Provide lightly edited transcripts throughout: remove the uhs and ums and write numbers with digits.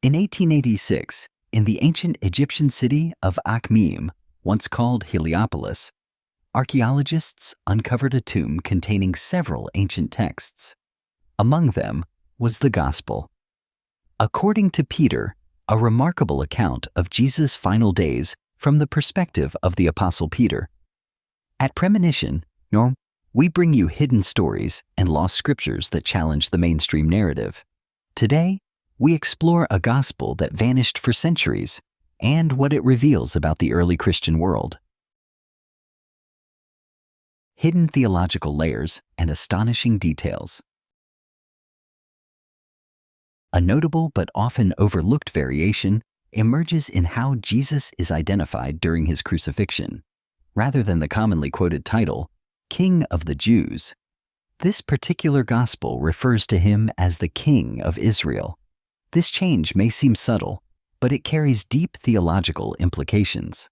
In 1886, in the ancient Egyptian city of Akhmim, once called Heliopolis, archaeologists uncovered a tomb containing several ancient texts. Among them was the Gospel. According to Peter, a remarkable account of Jesus' final days from the perspective of the Apostle Peter. At Premonition, we bring you hidden stories and lost scriptures that challenge the mainstream narrative. Today, we explore a gospel that vanished for centuries and what it reveals about the early Christian world. Hidden theological layers and astonishing details. A notable but often overlooked variation emerges in how Jesus is identified during his crucifixion. Rather than the commonly quoted title, King of the Jews, this particular gospel refers to him as the King of Israel. This change may seem subtle, but it carries deep theological implications.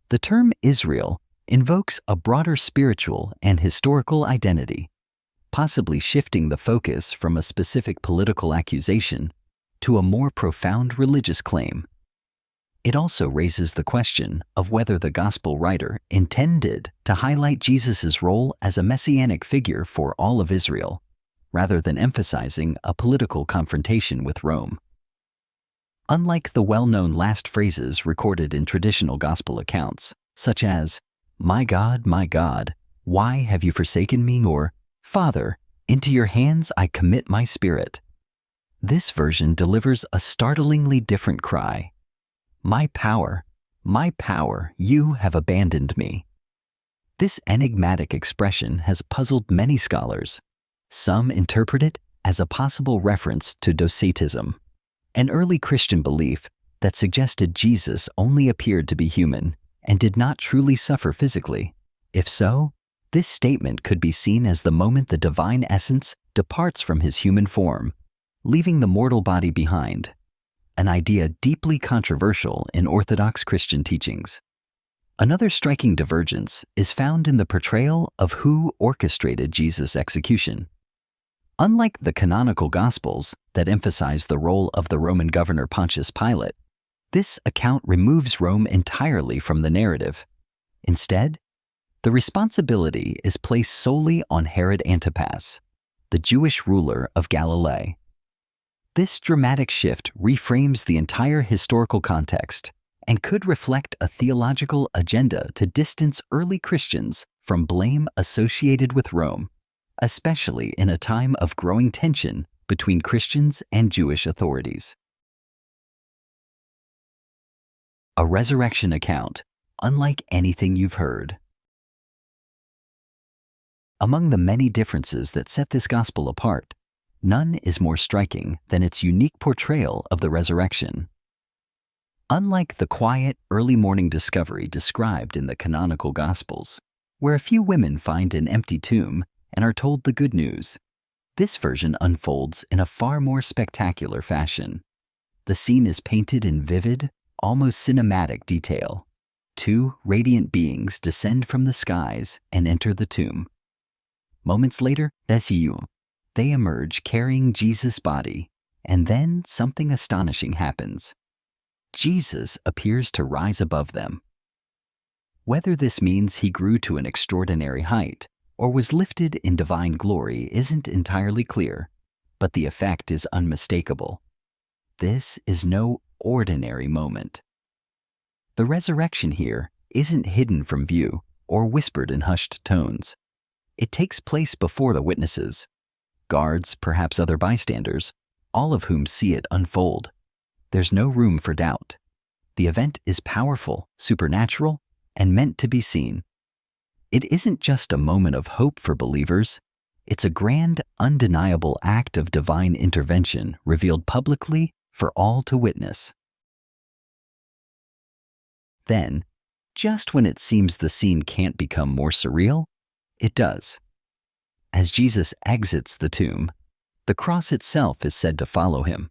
The term Israel invokes a broader spiritual and historical identity, possibly shifting the focus from a specific political accusation to a more profound religious claim. It also raises the question of whether the gospel writer intended to highlight Jesus' role as a messianic figure for all of Israel, rather than emphasizing a political confrontation with Rome. Unlike the well-known last phrases recorded in traditional gospel accounts, such as, my God, why have you forsaken me?" or, "Father, into your hands I commit my spirit," this version delivers a startlingly different cry. My power, you have abandoned me." This enigmatic expression has puzzled many scholars. Some interpret it as a possible reference to docetism, an early Christian belief that suggested Jesus only appeared to be human and did not truly suffer physically. If so, this statement could be seen as the moment the divine essence departs from his human form, leaving the mortal body behind, an idea deeply controversial in Orthodox Christian teachings. Another striking divergence is found in the portrayal of who orchestrated Jesus' execution. Unlike the canonical Gospels that emphasize the role of the Roman governor Pontius Pilate, this account removes Rome entirely from the narrative. Instead, the responsibility is placed solely on Herod Antipas, the Jewish ruler of Galilee. This dramatic shift reframes the entire historical context and could reflect a theological agenda to distance early Christians from blame associated with Rome, especially in a time of growing tension between Christians and Jewish authorities. A resurrection account, unlike anything you've heard. Among the many differences that set this gospel apart, none is more striking than its unique portrayal of the resurrection. Unlike the quiet, early morning discovery described in the canonical Gospels, where a few women find an empty tomb and are told the good news, this version unfolds in a far more spectacular fashion. The scene is painted in vivid, almost cinematic detail. Two radiant beings descend from the skies and enter the tomb. Moments later, they emerge carrying Jesus' body, and then something astonishing happens. Jesus appears to rise above them. Whether this means he grew to an extraordinary height or was lifted in divine glory isn't entirely clear, but the effect is unmistakable. This is no ordinary moment. The resurrection here isn't hidden from view or whispered in hushed tones. It takes place before the witnesses, guards, perhaps other bystanders, all of whom see it unfold. There's no room for doubt. The event is powerful, supernatural, and meant to be seen. It isn't just a moment of hope for believers. It's a grand, undeniable act of divine intervention revealed publicly for all to witness. Then, just when it seems the scene can't become more surreal, it does. As Jesus exits the tomb, the cross itself is said to follow him.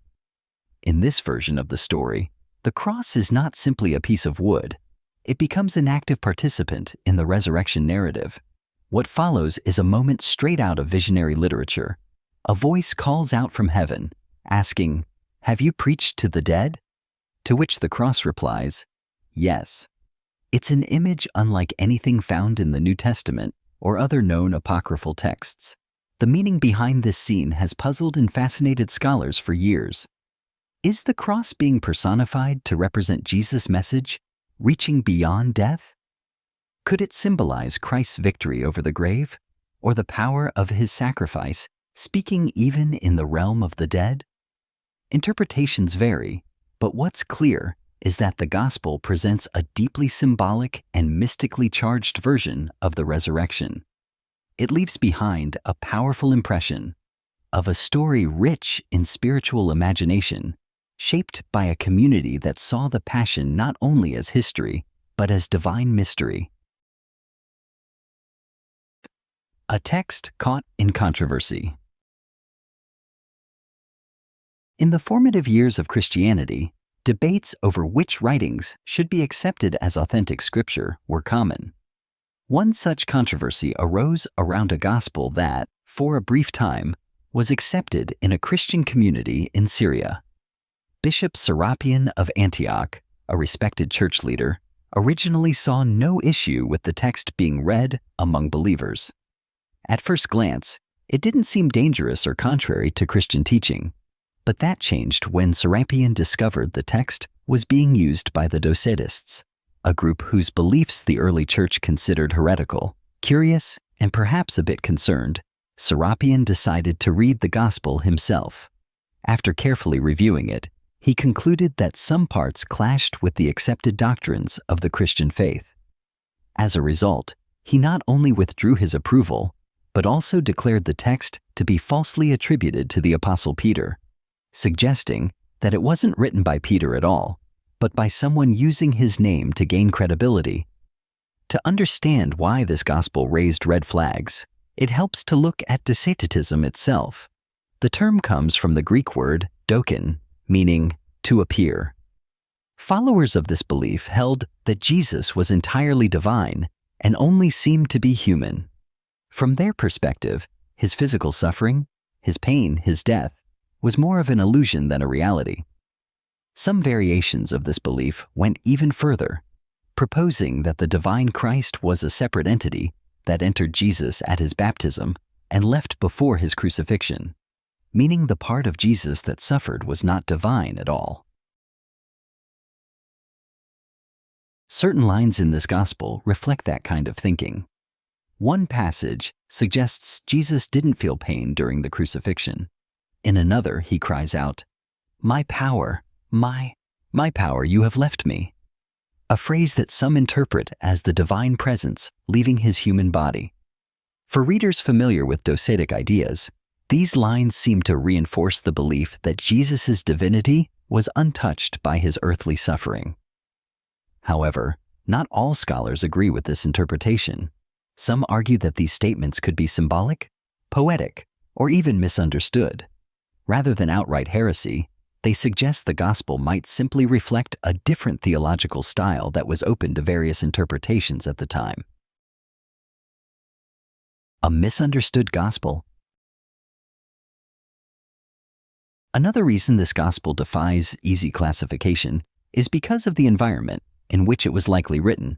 In this version of the story, the cross is not simply a piece of wood. It becomes an active participant in the resurrection narrative. What follows is a moment straight out of visionary literature. A voice calls out from heaven, asking, "Have you preached to the dead?" To which the cross replies, "Yes." It's an image unlike anything found in the New Testament or other known apocryphal texts. The meaning behind this scene has puzzled and fascinated scholars for years. Is the cross being personified to represent Jesus' message, reaching beyond death? Could it symbolize Christ's victory over the grave, or the power of his sacrifice, speaking even in the realm of the dead? Interpretations vary, but what's clear is that the gospel presents a deeply symbolic and mystically charged version of the resurrection. It leaves behind a powerful impression of a story rich in spiritual imagination, shaped by a community that saw the Passion not only as history, but as divine mystery. A text caught in controversy. In the formative years of Christianity, debates over which writings should be accepted as authentic scripture were common. One such controversy arose around a gospel that, for a brief time, was accepted in a Christian community in Syria. Bishop Serapion of Antioch, a respected church leader, originally saw no issue with the text being read among believers. At first glance, it didn't seem dangerous or contrary to Christian teaching. But that changed when Serapion discovered the text was being used by the Docetists, a group whose beliefs the early church considered heretical. Curious and perhaps a bit concerned, Serapion decided to read the gospel himself. After carefully reviewing it, he concluded that some parts clashed with the accepted doctrines of the Christian faith. As a result, he not only withdrew his approval, but also declared the text to be falsely attributed to the Apostle Peter, suggesting that it wasn't written by Peter at all, but by someone using his name to gain credibility. To understand why this gospel raised red flags, it helps to look at Docetism itself. The term comes from the Greek word dokin, meaning to appear. Followers of this belief held that Jesus was entirely divine and only seemed to be human. From their perspective, his physical suffering, his pain, his death, was more of an illusion than a reality. Some variations of this belief went even further, proposing that the divine Christ was a separate entity that entered Jesus at his baptism and left before his crucifixion, meaning the part of Jesus that suffered was not divine at all. Certain lines in this gospel reflect that kind of thinking. One passage suggests Jesus didn't feel pain during the crucifixion. In another, he cries out, "My power, my power you have left me," a phrase that some interpret as the divine presence leaving his human body. For readers familiar with docetic ideas, these lines seem to reinforce the belief that Jesus' divinity was untouched by his earthly suffering. However, not all scholars agree with this interpretation. Some argue that these statements could be symbolic, poetic, or even misunderstood. Rather than outright heresy, they suggest the gospel might simply reflect a different theological style that was open to various interpretations at the time. A misunderstood gospel. Another reason this gospel defies easy classification is because of the environment in which it was likely written.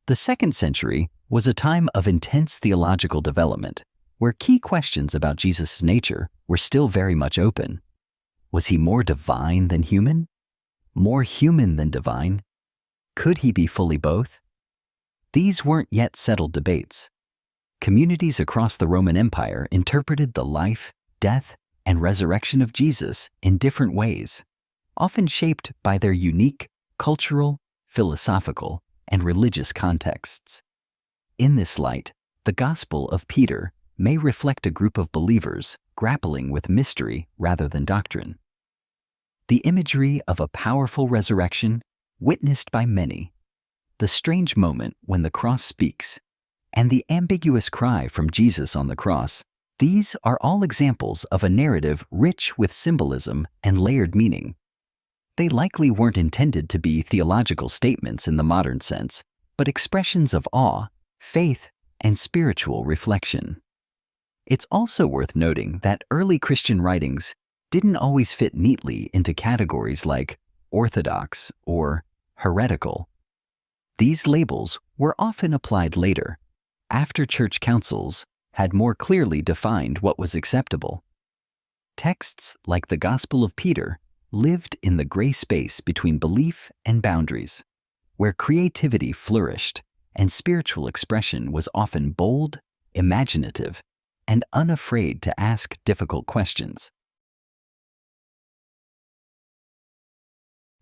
The 2nd century was a time of intense theological development, where key questions about Jesus' nature were still very much open. Was he more divine than human? More human than divine? Could he be fully both? These weren't yet settled debates. Communities across the Roman Empire interpreted the life, death, and resurrection of Jesus in different ways, often shaped by their unique cultural, philosophical, and religious contexts. In this light, the Gospel of Peter may reflect a group of believers grappling with mystery rather than doctrine. The imagery of a powerful resurrection witnessed by many, the strange moment when the cross speaks, and the ambiguous cry from Jesus on the cross, these are all examples of a narrative rich with symbolism and layered meaning. They likely weren't intended to be theological statements in the modern sense, but expressions of awe, faith, and spiritual reflection. It's also worth noting that early Christian writings didn't always fit neatly into categories like orthodox or heretical. These labels were often applied later, after church councils had more clearly defined what was acceptable. Texts like the Gospel of Peter lived in the gray space between belief and boundaries, where creativity flourished and spiritual expression was often bold, imaginative, and unafraid to ask difficult questions.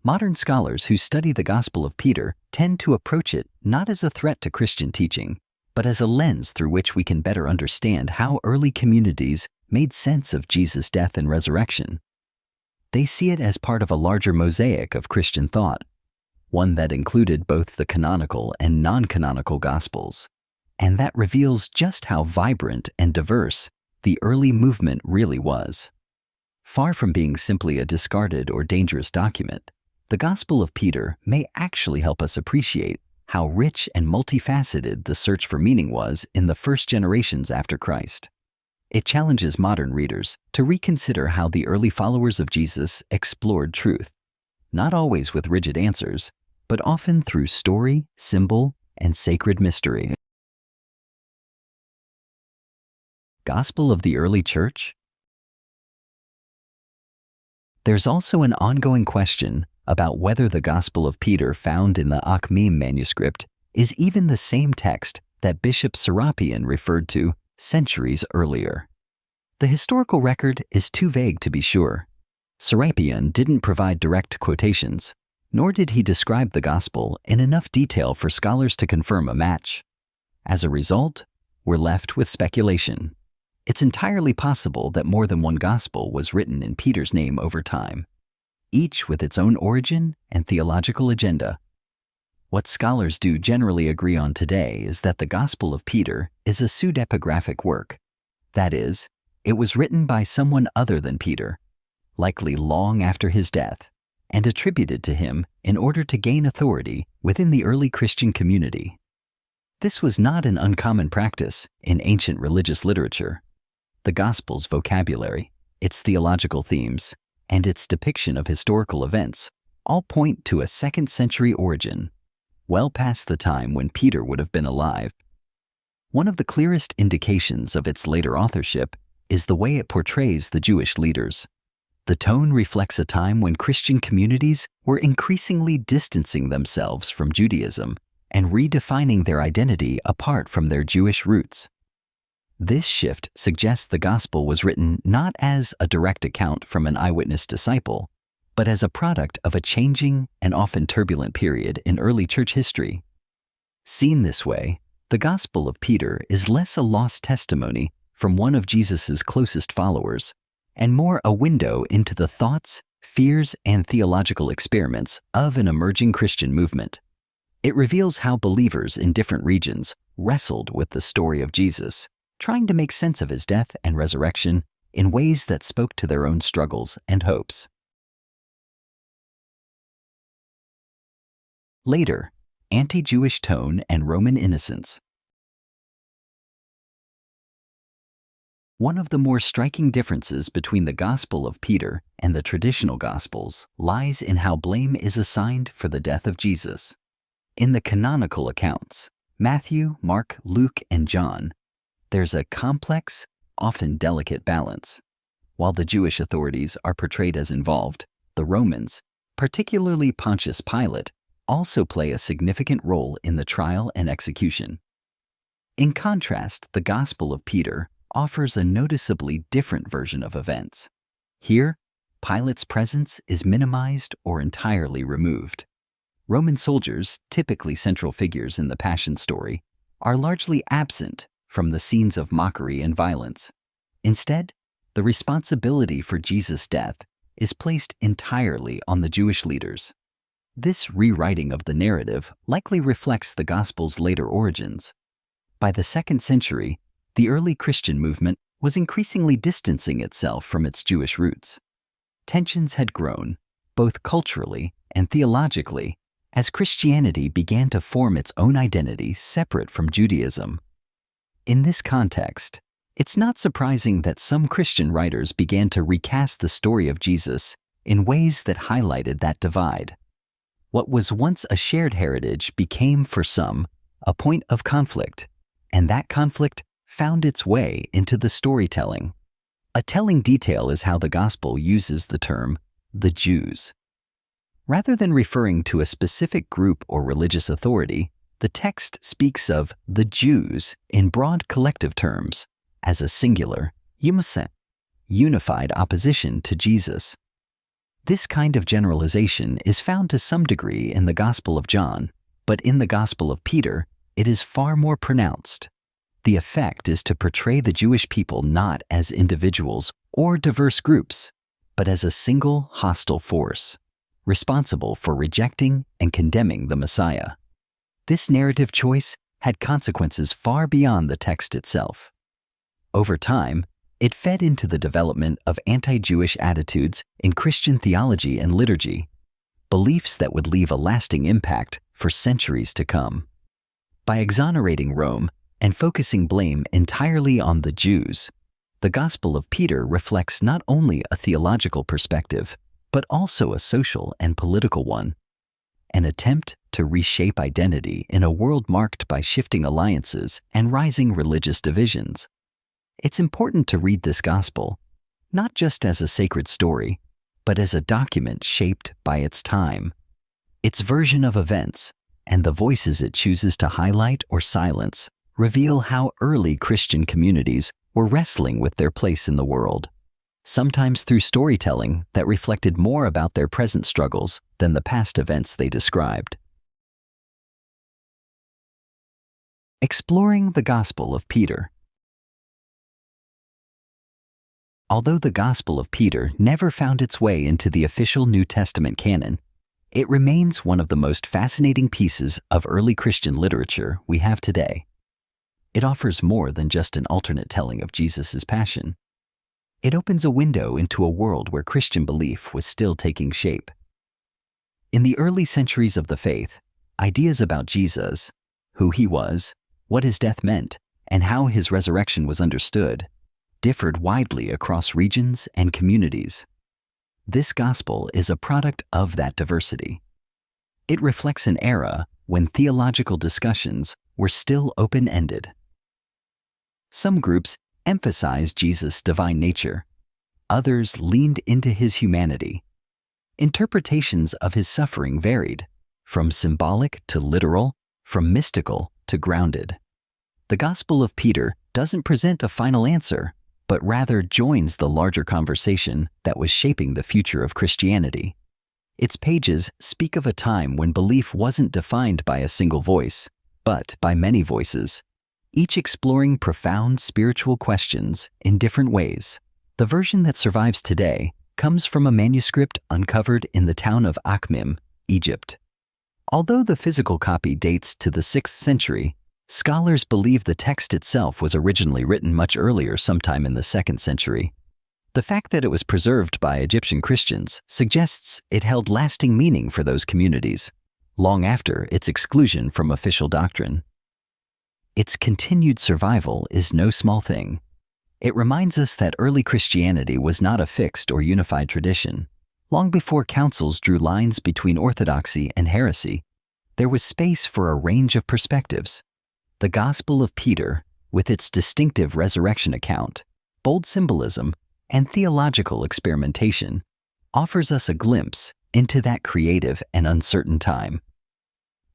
Modern scholars who study the Gospel of Peter tend to approach it not as a threat to Christian teaching, but as a lens through which we can better understand how early communities made sense of Jesus' death and resurrection. They see it as part of a larger mosaic of Christian thought, one that included both the canonical and non-canonical Gospels, and that reveals just how vibrant and diverse the early movement really was. Far from being simply a discarded or dangerous document, the Gospel of Peter may actually help us appreciate how rich and multifaceted the search for meaning was in the first generations after Christ. It challenges modern readers to reconsider how the early followers of Jesus explored truth, not always with rigid answers, but often through story, symbol, and sacred mystery. Gospel of the early church? There's also an ongoing question about whether the Gospel of Peter found in the Akhmim manuscript is even the same text that Bishop Serapion referred to centuries earlier. The historical record is too vague to be sure. Serapion didn't provide direct quotations, nor did he describe the Gospel in enough detail for scholars to confirm a match. As a result, we're left with speculation. It's entirely possible that more than one Gospel was written in Peter's name over time, each with its own origin and theological agenda. What scholars do generally agree on today is that the Gospel of Peter is a pseudepigraphic work. That is, it was written by someone other than Peter, likely long after his death, and attributed to him in order to gain authority within the early Christian community. This was not an uncommon practice in ancient religious literature. The Gospel's vocabulary, its theological themes, and its depiction of historical events all point to a 2nd century origin, well past the time when Peter would have been alive. One of the clearest indications of its later authorship is the way it portrays the Jewish leaders. The tone reflects a time when Christian communities were increasingly distancing themselves from Judaism and redefining their identity apart from their Jewish roots. This shift suggests the Gospel was written not as a direct account from an eyewitness disciple, but as a product of a changing and often turbulent period in early church history. Seen this way, the Gospel of Peter is less a lost testimony from one of Jesus' closest followers, and more a window into the thoughts, fears, and theological experiments of an emerging Christian movement. It reveals how believers in different regions wrestled with the story of Jesus, trying to make sense of his death and resurrection in ways that spoke to their own struggles and hopes. Later, anti-Jewish tone and Roman innocence. One of the more striking differences between the Gospel of Peter and the traditional Gospels lies in how blame is assigned for the death of Jesus. In the canonical accounts, Matthew, Mark, Luke, and John, there's a complex, often delicate balance. While the Jewish authorities are portrayed as involved, the Romans, particularly Pontius Pilate, also play a significant role in the trial and execution. In contrast, the Gospel of Peter offers a noticeably different version of events. Here, Pilate's presence is minimized or entirely removed. Roman soldiers, typically central figures in the Passion story, are largely absent from the scenes of mockery and violence. Instead, the responsibility for Jesus' death is placed entirely on the Jewish leaders. This rewriting of the narrative likely reflects the Gospel's later origins. By the 2nd century, the early Christian movement was increasingly distancing itself from its Jewish roots. Tensions had grown, both culturally and theologically, as Christianity began to form its own identity separate from Judaism. In this context, It's not surprising that some Christian writers began to recast the story of Jesus in ways that highlighted that divide. What was once a shared heritage became, for some, a point of conflict, and that conflict found its way into the storytelling. A telling detail is how the Gospel uses the term, the Jews. Rather than referring to a specific group or religious authority, the text speaks of the Jews in broad collective terms, as a singular, unified opposition to Jesus. This kind of generalization is found to some degree in the Gospel of John, but in the Gospel of Peter, it is far more pronounced. The effect is to portray the Jewish people not as individuals or diverse groups, but as a single hostile force, responsible for rejecting and condemning the Messiah. This narrative choice had consequences far beyond the text itself. Over time, it fed into the development of anti-Jewish attitudes in Christian theology and liturgy, beliefs that would leave a lasting impact for centuries to come. By exonerating Rome and focusing blame entirely on the Jews, the Gospel of Peter reflects not only a theological perspective, but also a social and political one, an attempt to reshape identity in a world marked by shifting alliances and rising religious divisions. It's important to read this Gospel, not just as a sacred story, but as a document shaped by its time, its version of events, and the voices it chooses to highlight or silence reveal how early Christian communities were wrestling with their place in the world, sometimes through storytelling that reflected more about their present struggles than the past events they described. Exploring the Gospel of Peter. Although the Gospel of Peter never found its way into the official New Testament canon, it remains one of the most fascinating pieces of early Christian literature we have today. It offers more than just an alternate telling of Jesus' passion. It opens a window into a world where Christian belief was still taking shape. In the early centuries of the faith, ideas about Jesus, who he was, what his death meant, and how his resurrection was understood, differed widely across regions and communities. This gospel is a product of that diversity. It reflects an era when theological discussions were still open-ended. Some groups emphasized Jesus' divine nature. Others leaned into his humanity. Interpretations of his suffering varied, from symbolic to literal, from mystical to grounded. The Gospel of Peter doesn't present a final answer, but rather joins the larger conversation that was shaping the future of Christianity. Its pages speak of a time when belief wasn't defined by a single voice, but by many voices, each exploring profound spiritual questions in different ways. The version that survives today comes from a manuscript uncovered in the town of Akhmim, Egypt. Although the physical copy dates to the 6th century, scholars believe the text itself was originally written much earlier, sometime in the 2nd century. The fact that it was preserved by Egyptian Christians suggests it held lasting meaning for those communities, long after its exclusion from official doctrine. Its continued survival is no small thing. It reminds us that early Christianity was not a fixed or unified tradition. Long before councils drew lines between orthodoxy and heresy, there was space for a range of perspectives. The Gospel of Peter, with its distinctive resurrection account, bold symbolism, and theological experimentation, offers us a glimpse into that creative and uncertain time.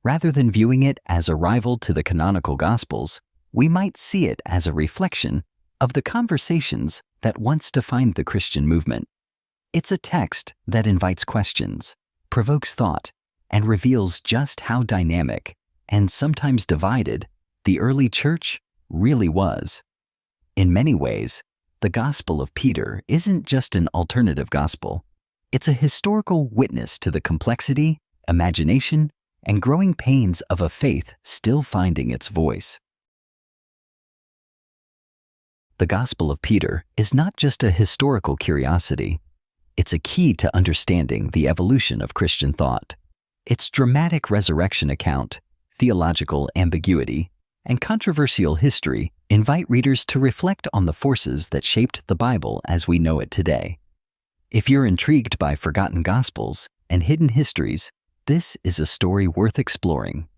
Rather than viewing it as a rival to the canonical Gospels, we might see it as a reflection of the conversations that once defined the Christian movement. It's a text that invites questions, provokes thought, and reveals just how dynamic, and sometimes divided, the early church really was. In many ways, the Gospel of Peter isn't just an alternative gospel. It's a historical witness to the complexity, imagination, and growing pains of a faith still finding its voice. The Gospel of Peter is not just a historical curiosity. It's a key to understanding the evolution of Christian thought. Its dramatic resurrection account, theological ambiguity, and controversial history invite readers to reflect on the forces that shaped the Bible as we know it today. If you're intrigued by forgotten Gospels and hidden histories, this is a story worth exploring.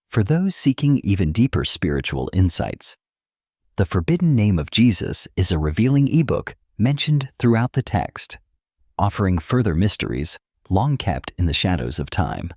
For those seeking even deeper spiritual insights, The Forbidden Name of Jesus is a revealing ebook mentioned throughout the text, offering further mysteries long kept in the shadows of time.